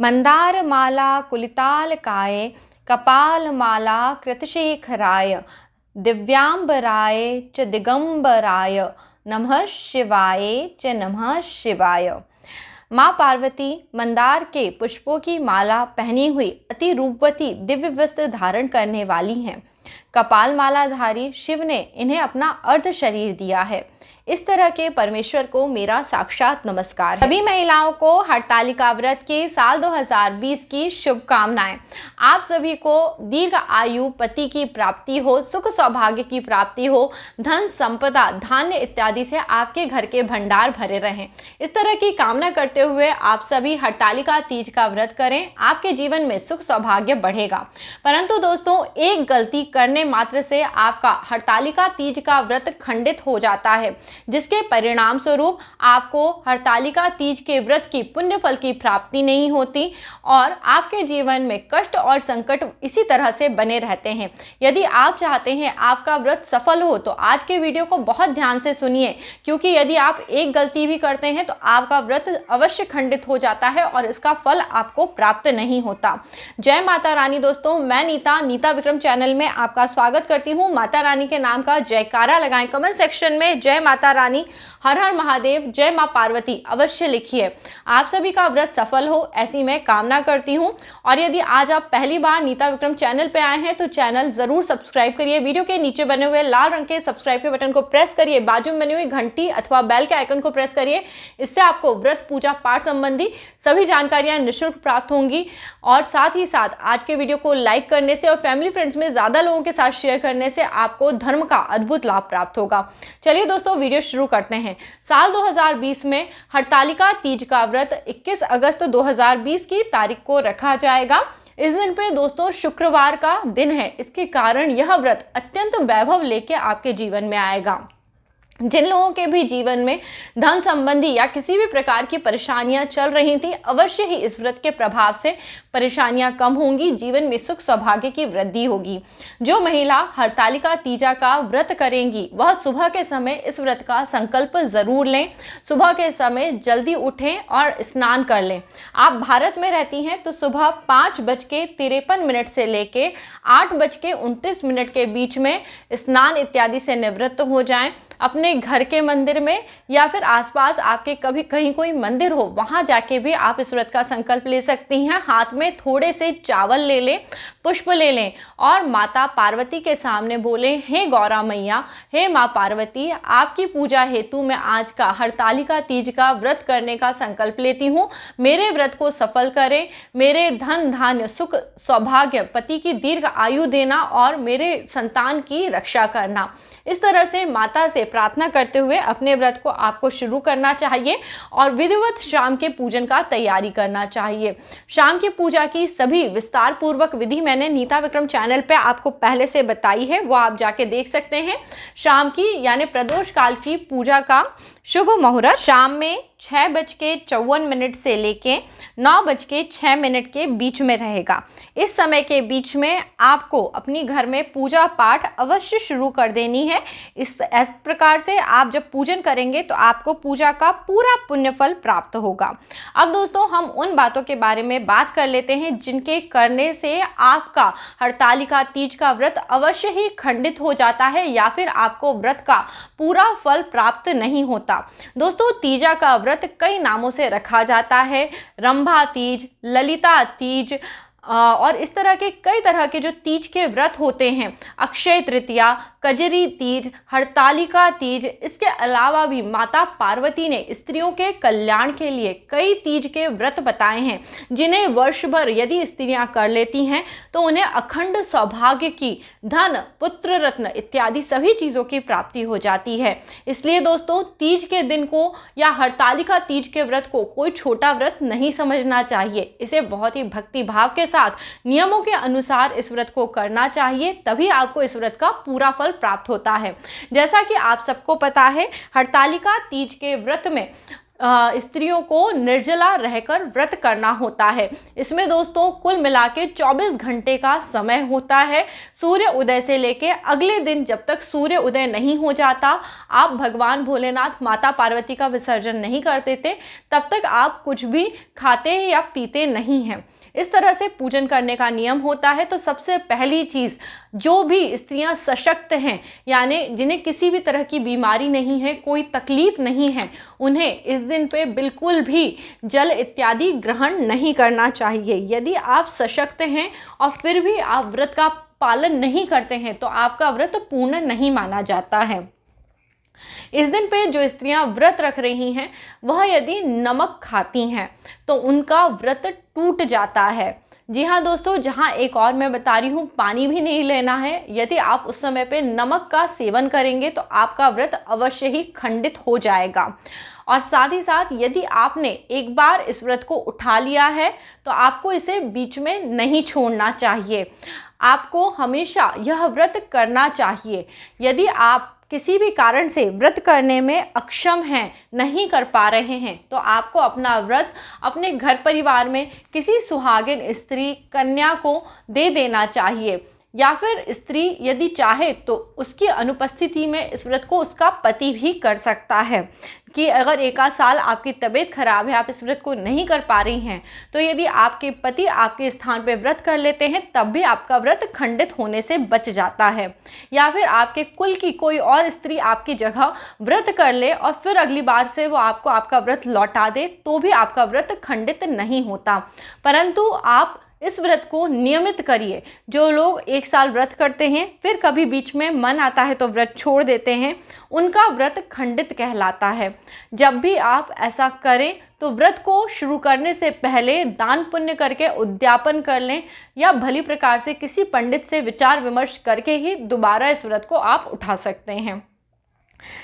मंदार माला कुलितालकाय कपाल माला कृतशेखराय दिव्यांबराय च दिगंबराय नमः शिवाय च नमः शिवाय। माँ पार्वती मंदार के पुष्पों की माला पहनी हुई अति रूपवती दिव्य वस्त्र धारण करने वाली हैं। कपाल मालाधारी शिव ने इन्हें अपना अर्ध शरीर दिया है। इस तरह के परमेश्वर को मेरा साक्षात नमस्कार है। सभी महिलाओं को हरतालिका व्रत के साल 2020 की शुभकामनाएं। आप सभी को दीर्घ आयु, पति की प्राप्ति हो, सुख सौभाग्य की प्राप्ति हो, धन संपदा, धान्य इत्यादि से आपके घर के भंडार भरे रहें। इस तरह की कामना करते हुए आप सभी हरतालिका तीज का व्रत करें। आपके जीवन में सुख सौभाग्य बढ़ेगा। परंतु दोस्तों, एक गलती करने मात्र से आपका हरतालिका तीज का व्रत खंडित हो जाता है, जिसके परिणाम स्वरूप आपको हरतालिका तीज के व्रत की पुण्य फल की प्राप्ति नहीं होती और आपके जीवन में कष्ट और संकट इसी तरह से बने रहते हैं। यदि आप चाहते हैं आपका व्रत सफल हो तो आज के वीडियो को बहुत ध्यान से सुनिए, क्योंकि यदि आप एक गलती भी करते हैं तो आपका व्रत अवश्य खंडित हो जाता है और इसका फल आपको प्राप्त नहीं होता। जय माता रानी। दोस्तों, मैं नीता विक्रम चैनल में आपका स्वागत करती हूँ। माता रानी के नाम का जयकारा लगाएं। कमेंट सेक्शन में जय माता रानी, हर हर महादेव, जय मां पार्वती अवश्य लिखिए। आप सभी का व्रत सफल हो ऐसी मैं कामना करती हूं। और यदि आज आप पहली बार नीता विक्रम चैनल पे आए हैं तो चैनल जरूर सब्सक्राइब करिए। वीडियो के नीचे बने हुए लाल रंग के सब्सक्राइब के बटन को प्रेस करिए। बाजू में बनी हुई घंटी अथवा बेल के आइकन को प्रेस करिए। इससे आपको व्रत, पूजा पाठ संबंधी सभी जानकारियां निःशुल्क प्राप्त होंगी। और साथ ही साथ आज के वीडियो को लाइक करने से और फैमिली फ्रेंड्स में ज्यादा लोगों के साथ शेयर करने से आपको धर्म का अद्भुत लाभ प्राप्त होगा। चलिए दोस्तों, वीडियो शुरू करते हैं। साल 2020 में हरतालिका तीज का व्रत 21 अगस्त 2020 की तारीख को रखा जाएगा। इस दिन पे दोस्तों शुक्रवार का दिन है। इसके कारण यह व्रत अत्यंत वैभव लेके आपके जीवन में आएगा। जिन लोगों के भी जीवन में धन संबंधी या किसी भी प्रकार की परेशानियां चल रही थी, अवश्य ही इस व्रत के प्रभाव से परेशानियां कम होंगी, जीवन में सुख सौभाग्य की वृद्धि होगी। जो महिला हरतालिका तीजा का व्रत करेंगी वह सुबह के समय इस व्रत का संकल्प जरूर लें। सुबह के समय जल्दी उठें और स्नान कर लें। आप भारत में रहती हैं तो सुबह 5:53 से लेके 8:29 के बीच में स्नान इत्यादि से निवृत्त हो जाएं। अपने घर के मंदिर में या फिर आसपास आपके कभी कहीं कोई मंदिर हो, वहां जाके भी आप इस व्रत का संकल्प ले सकती हैं। हाथ में थोड़े से चावल ले लें, पुष्प ले लें और माता पार्वती के सामने बोलें, हे गौरा मैया, हे माँ पार्वती, आपकी पूजा हेतु मैं आज का हरतालिका तीज का व्रत करने का संकल्प लेती हूँ। मेरे व्रत को सफल करें, मेरे धन धान्य, सुख सौभाग्य, पति की दीर्घ आयु देना और मेरे संतान की रक्षा करना। इस तरह से माता से प्रार्थना करते हुए अपने व्रत को आपको शुरू करना चाहिए और विधिवत शाम के पूजन का तैयारी करना चाहिए। शाम की पूजा की सभी विस्तार पूर्वक विधि मैंने नीता विक्रम चैनल पे आपको पहले से बताई है, वो आप जाके देख सकते हैं। शाम की यानी प्रदोष काल की पूजा का शुभ मुहूर्त शाम में 6:54 से लेके 9:06 के बीच में रहेगा। इस समय के बीच में आपको अपनी घर में पूजा पाठ अवश्य शुरू कर देनी है। इस प्रकार से आप जब पूजन करेंगे तो आपको पूजा का पूरा पुण्य फल प्राप्त होगा। अब दोस्तों, हम उन बातों के बारे में बात कर लेते हैं जिनके करने से आपका हरतालिका तीज का व्रत अवश्य ही खंडित हो जाता है या फिर आपको व्रत का पूरा फल प्राप्त नहीं होता। दोस्तों, तीजा का व्रत कई नामों से रखा जाता है। रंभा तीज, ललिता तीज और इस तरह के कई तरह के जो तीज के व्रत होते हैं, अक्षय तृतीया, कजरी तीज, हरतालिका तीज, इसके अलावा भी माता पार्वती ने स्त्रियों के कल्याण के लिए कई तीज के व्रत बताए हैं, जिन्हें वर्ष भर यदि स्त्रियां कर लेती हैं तो उन्हें अखंड सौभाग्य की, धन, पुत्र रत्न इत्यादि सभी चीज़ों की प्राप्ति हो जाती है। इसलिए दोस्तों, तीज के दिन को या हरतालिका तीज के व्रत को कोई छोटा व्रत नहीं समझना चाहिए। इसे बहुत ही भक्ति भाव के साथ नियमों के अनुसार इस व्रत को करना चाहिए, तभी आपको इस व्रत का पूरा फल प्राप्त होता है। जैसा कि आप सबको पता है, हरतालिका तीज के व्रत में स्त्रियों को निर्जला रहकर व्रत करना होता है। इसमें दोस्तों कुल मिला के 24 घंटे का समय होता है। सूर्य उदय से लेके अगले दिन जब तक सूर्य उदय नहीं हो जाता, आप भगवान भोलेनाथ माता पार्वती का विसर्जन नहीं करते थे, तब तक आप कुछ भी खाते या पीते नहीं हैं। इस तरह से पूजन करने का नियम होता है। तो सबसे पहली चीज़, जो भी स्त्रियां सशक्त हैं, यानी जिन्हें किसी भी तरह की बीमारी नहीं है, कोई तकलीफ नहीं है, उन्हें इस दिन पे बिल्कुल भी जल इत्यादि ग्रहण नहीं करना चाहिए। यदि आप सशक्त हैं और फिर भी आप व्रत का पालन नहीं करते हैं तो आपका व्रत पूर्ण नहीं माना जाता है। इस दिन पे जो स्त्रियां व्रत रख रही हैं, वह यदि नमक खाती हैं तो उनका व्रत टूट जाता है। जी हाँ दोस्तों, जहाँ एक और मैं बता रही हूँ, पानी भी नहीं लेना है। यदि आप उस समय पे नमक का सेवन करेंगे तो आपका व्रत अवश्य ही खंडित हो जाएगा। और साथ ही साथ यदि आपने एक बार इस व्रत को उठा लिया है तो आपको इसे बीच में नहीं छोड़ना चाहिए। आपको हमेशा यह व्रत करना चाहिए। यदि आप किसी भी कारण से व्रत करने में अक्षम हैं, नहीं कर पा रहे हैं, तो आपको अपना व्रत अपने घर परिवार में किसी सुहागिन स्त्री, कन्या को दे देना चाहिए। या फिर स्त्री यदि चाहे तो उसकी अनुपस्थिति में इस व्रत को उसका पति भी कर सकता है। कि अगर एक आध साल आपकी तबीयत खराब है, आप इस व्रत को नहीं कर पा रही हैं, तो यदि आपके पति आपके स्थान पर व्रत कर लेते हैं तब भी आपका व्रत खंडित होने से बच जाता है। या फिर आपके कुल की कोई और स्त्री आपकी जगह व्रत कर ले और फिर अगली बार से वो आपको आपका व्रत लौटा दे तो भी आपका व्रत खंडित नहीं होता। परंतु आप इस व्रत को नियमित करिए। जो लोग एक साल व्रत करते हैं फिर कभी बीच में मन आता है तो व्रत छोड़ देते हैं, उनका व्रत खंडित कहलाता है। जब भी आप ऐसा करें तो व्रत को शुरू करने से पहले दान पुण्य करके उद्यापन कर लें, या भली प्रकार से किसी पंडित से विचार विमर्श करके ही दोबारा इस व्रत को आप उठा सकते हैं।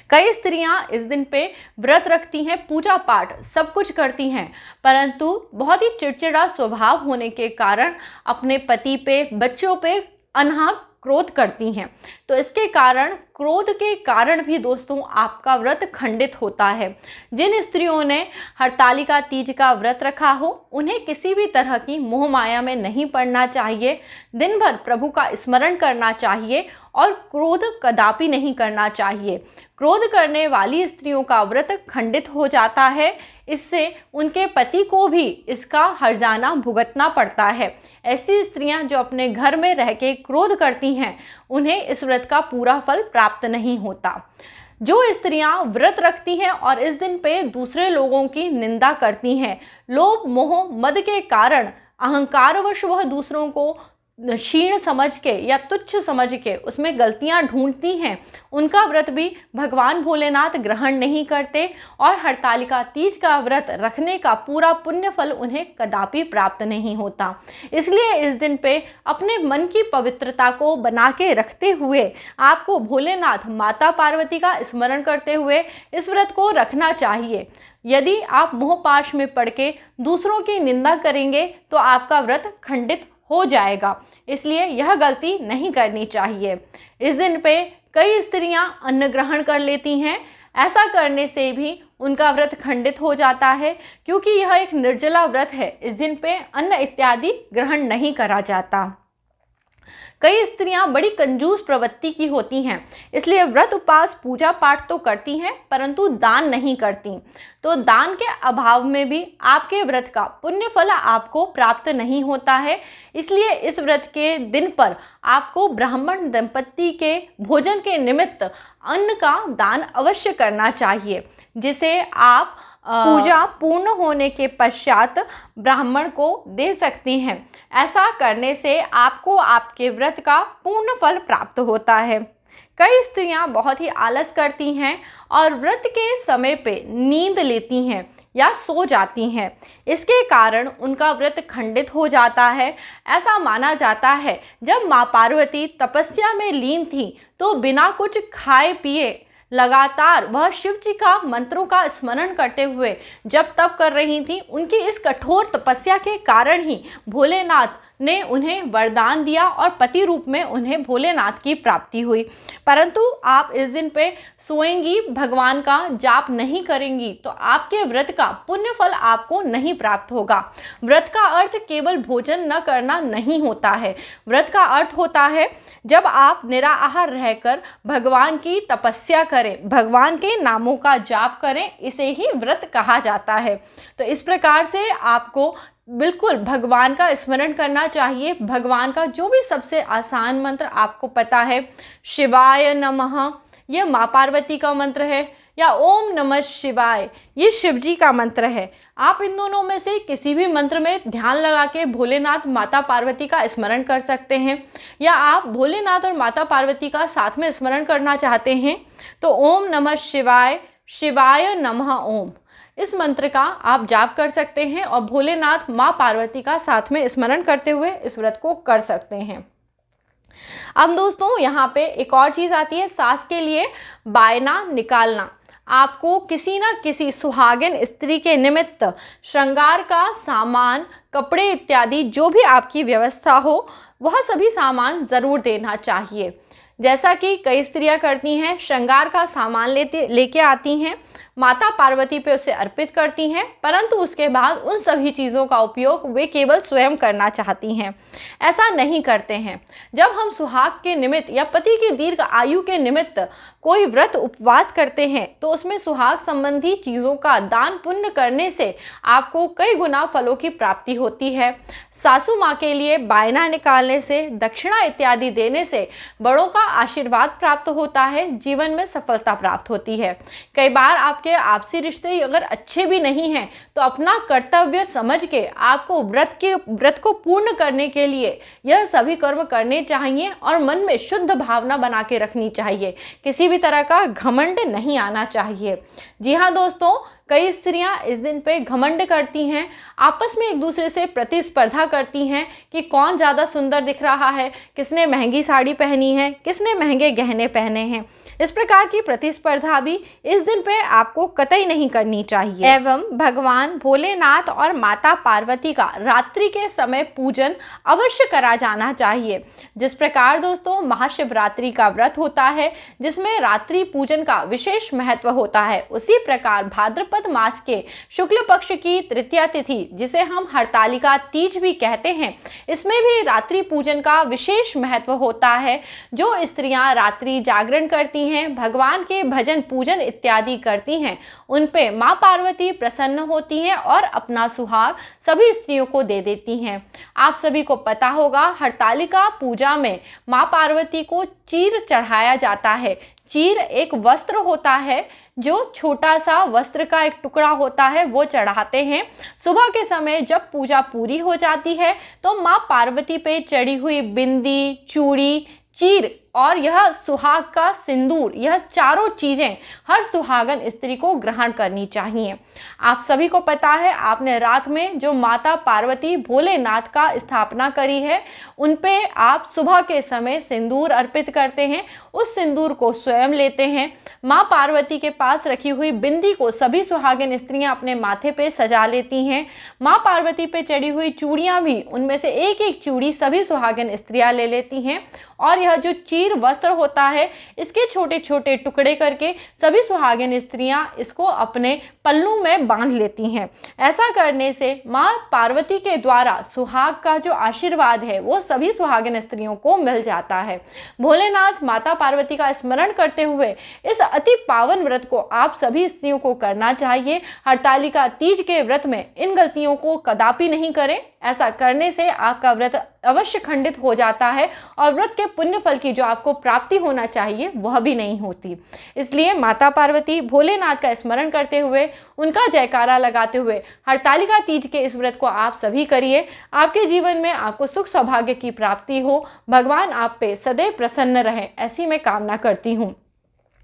कई स्त्रियां इस दिन पे व्रत रखती हैं, पूजा पाठ सब कुछ करती हैं, परंतु बहुत ही चिड़चिड़ा स्वभाव होने के कारण अपने पति पे, बच्चों पे अनहा क्रोध करती हैं। तो इसके कारण, क्रोध के कारण भी दोस्तों आपका व्रत खंडित होता है। जिन स्त्रियों ने हरतालिका तीज का व्रत रखा हो, उन्हें किसी भी तरह की मोह माया में नहीं पड़ना चाहिए। दिन भर प्रभु का स्मरण करना चाहिए और क्रोध कदापि नहीं करना चाहिए। क्रोध करने वाली स्त्रियों का व्रत खंडित हो जाता है। इससे उनके पति को भी इसका हर्जाना भुगतना पड़ता है। ऐसी स्त्रियां जो अपने घर में रह के क्रोध करती हैं, उन्हें इस व्रत का पूरा फल प्राप्त नहीं होता। जो स्त्रियां व्रत रखती हैं और इस दिन पे दूसरे लोगों की निंदा करती हैं, लोभ मोह मद के कारण अहंकारवश वह दूसरों को क्षीण समझ के या तुच्छ समझ के उसमें गलतियां ढूंढती हैं, उनका व्रत भी भगवान भोलेनाथ ग्रहण नहीं करते और हरतालिका तीज का व्रत रखने का पूरा पुण्य फल उन्हें कदापि प्राप्त नहीं होता। इसलिए इस दिन पे अपने मन की पवित्रता को बना के रखते हुए आपको भोलेनाथ माता पार्वती का स्मरण करते हुए इस व्रत को रखना चाहिए। यदि आप मोहपाश में पड़ के दूसरों की निंदा करेंगे तो आपका व्रत खंडित हो जाएगा। इसलिए यह गलती नहीं करनी चाहिए। इस दिन पे कई स्त्रियां अन्न ग्रहण कर लेती हैं। ऐसा करने से भी उनका व्रत खंडित हो जाता है, क्योंकि यह एक निर्जला व्रत है। इस दिन पे अन्न इत्यादि ग्रहण नहीं करा जाता। कई स्त्रियां बड़ी कंजूस प्रवृत्ति की होती हैं, इसलिए व्रत उपवास पूजा पाठ तो करती हैं परंतु दान नहीं करती। तो दान के अभाव में भी आपके व्रत का पुण्य फल आपको प्राप्त नहीं होता है। इसलिए इस व्रत के दिन पर आपको ब्राह्मण दंपत्ति के भोजन के निमित्त अन्न का दान अवश्य करना चाहिए, जिसे आप पूजा पूर्ण होने के पश्चात ब्राह्मण को दे सकती हैं। ऐसा करने से आपको आपके व्रत का पूर्ण फल प्राप्त होता है। कई स्त्रियां बहुत ही आलस करती हैं और व्रत के समय पे नींद लेती हैं या सो जाती हैं। इसके कारण उनका व्रत खंडित हो जाता है। ऐसा माना जाता है जब माँ पार्वती तपस्या में लीन थी तो बिना कुछ खाए पिए लगातार वह शिव जी का मंत्रों का स्मरण करते हुए जब तप कर रही थी। उनकी इस कठोर तपस्या के कारण ही भोलेनाथ ने उन्हें वरदान दिया और पति रूप में उन्हें भोलेनाथ की प्राप्ति हुई। परंतु आप इस दिन पे सोएंगी, भगवान का जाप नहीं करेंगी तो आपके व्रत का पुण्य फल आपको नहीं प्राप्त होगा। व्रत का अर्थ केवल भोजन न करना नहीं होता है। व्रत का अर्थ होता है जब आप निराहार रहकर भगवान की तपस्या करें, भगवान के नामों का जाप करें, इसे ही व्रत कहा जाता है। तो इस प्रकार से आपको बिल्कुल भगवान का स्मरण करना चाहिए। भगवान का जो भी सबसे आसान मंत्र आपको पता है, शिवाय नमः, यह माँ पार्वती का मंत्र है, या ओम नमः शिवाय, ये शिव जी का मंत्र है। आप इन दोनों में से किसी भी मंत्र में ध्यान लगा के भोलेनाथ माता पार्वती का स्मरण कर सकते हैं, या आप भोलेनाथ और माता पार्वती का साथ में स्मरण करना चाहते हैं तो ओम नमः शिवाय, शिवाय नमः ओम, इस मंत्र का आप जाप कर सकते हैं और भोलेनाथ माँ पार्वती का साथ में स्मरण करते हुए इस व्रत को कर सकते हैं। अब दोस्तों यहाँ पे एक और चीज़ आती है, सास के लिए बायना निकालना। आपको किसी न किसी सुहागिन स्त्री के निमित्त श्रृंगार का सामान, कपड़े इत्यादि जो भी आपकी व्यवस्था हो वह सभी सामान ज़रूर देना चाहिए। जैसा कि कई स्त्रियां करती हैं, श्रृंगार का सामान लेके आती हैं, माता पार्वती पे उसे अर्पित करती हैं, परंतु उसके बाद उन सभी चीज़ों का उपयोग वे केवल स्वयं करना चाहती हैं। ऐसा नहीं करते हैं। जब हम सुहाग के निमित्त या पति की दीर्घ आयु के निमित्त कोई व्रत उपवास करते हैं तो उसमें सुहाग संबंधी चीज़ों का दान पुण्य करने से आपको कई गुना फलों की प्राप्ति होती है। सासू माँ के लिए बायना निकालने से, दक्षिणा इत्यादि देने से बड़ों का आशीर्वाद प्राप्त होता है, जीवन में सफलता प्राप्त होती है। कई बार आपके आपसी रिश्ते अगर अच्छे भी नहीं हैं तो अपना कर्तव्य समझ के आपको व्रत को पूर्ण करने के लिए यह सभी कर्म करने चाहिए और मन में शुद्ध भावना बना के रखनी चाहिए। किसी भी तरह का घमंड नहीं आना चाहिए। जी हाँ दोस्तों, कई स्त्रियां इस दिन पे घमंड करती हैं, आपस में एक दूसरे से प्रतिस्पर्धा करती हैं कि कौन ज़्यादा सुंदर दिख रहा है, किसने महंगी साड़ी पहनी है, किसने महंगे गहने पहने हैं। इस प्रकार की प्रतिस्पर्धा भी इस दिन पे आपको कतई नहीं करनी चाहिए। एवं भगवान भोलेनाथ और माता पार्वती का रात्रि के समय पूजन अवश्य करा जाना चाहिए। जिस प्रकार दोस्तों महाशिवरात्रि का व्रत होता है जिसमें रात्रि पूजन का विशेष महत्व होता है, उसी प्रकार भाद्रपद मास के शुक्ल पक्ष की तृतीया तिथि, जिसे हम हरतालिका तीज भी कहते हैं, इसमें भी रात्रि पूजन का विशेष महत्व होता है। जो स्त्रियां रात्रि जागरण करती हैं, भगवान के भजन पूजन इत्यादि करती हैं, उन पे माँ पार्वती प्रसन्न होती हैं और अपना सुहाग सभी स्त्रियों को दे देती हैं। आप सभी को पता होगा, हरतालिका पूजा में माँ पार्वती को चीर चढ़ाया जाता है। चीर एक वस्त्र होता है, जो छोटा सा वस्त्र का एक टुकड़ा होता है, वो चढ़ाते हैं। सुबह के समय जब पूजा पूरी हो जाती है तो माँ पार्वती पे चढ़ी हुई बिंदी, चूड़ी, चीर और यह सुहाग का सिंदूर, यह चारों चीज़ें हर सुहागन स्त्री को ग्रहण करनी चाहिए। आप सभी को पता है, आपने रात में जो माता पार्वती भोलेनाथ का स्थापना करी है, उन पे आप सुबह के समय सिंदूर अर्पित करते हैं। उस सिंदूर को स्वयं लेते हैं। माँ पार्वती के पास रखी हुई बिंदी को सभी सुहागिन स्त्रियां अपने माथे पे सजा लेती हैं। माँ पार्वती पे चढ़ी हुई चूड़ियाँ भी, उनमें से एक एक चूड़ी सभी सुहागिन स्त्रियां ले लेती हैं और यह जो चीर वस्त्र होता है, इसके छोटे छोटे टुकड़े करके सभी सुहागिन स्त्रियां इसको अपने पल्लू में बांध लेती हैं। ऐसा करने से माँ पार्वती के द्वारा सुहाग का जो आशीर्वाद है वो सभी सुहागिन स्त्रियों को मिल जाता है। भोलेनाथ माता पार्वती का स्मरण करते हुए इस अति पावन व्रत को आप सभी स्त्रियों को करना चाहिए। हरतालिका तीज के व्रत में इन गलतियों को कदापि नहीं करें। ऐसा करने से आपका व्रत अवश्य खंडित हो जाता है और व्रत के पुण्य फल की जो आपको प्राप्ति होना चाहिए वह भी नहीं होती। इसलिए माता पार्वती भोलेनाथ का स्मरण करते हुए, उनका जयकारा लगाते हुए हरतालिका तीज के इस व्रत को आप सभी करिए। आपके जीवन में आपको सुख सौभाग्य की प्राप्ति हो, भगवान आप पे सदैव प्रसन्न रहे, ऐसी मैं कामना करती हूँ।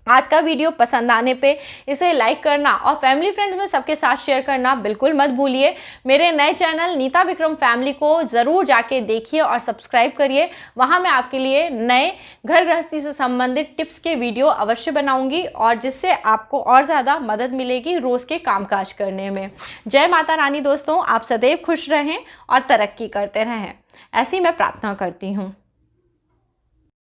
आज का वीडियो पसंद आने पे इसे लाइक करना और फैमिली फ्रेंड्स में सबके साथ शेयर करना बिल्कुल मत भूलिए। मेरे नए चैनल नीता विक्रम फैमिली को ज़रूर जाके देखिए और सब्सक्राइब करिए। वहाँ मैं आपके लिए नए घर गृहस्थी से संबंधित टिप्स के वीडियो अवश्य बनाऊंगी और जिससे आपको और ज़्यादा मदद मिलेगी रोज़ के कामकाज करने में। जय माता रानी दोस्तों, आप सदैव खुश रहें और तरक्की करते रहें। ऐसी मैं प्रार्थना करती हूँ।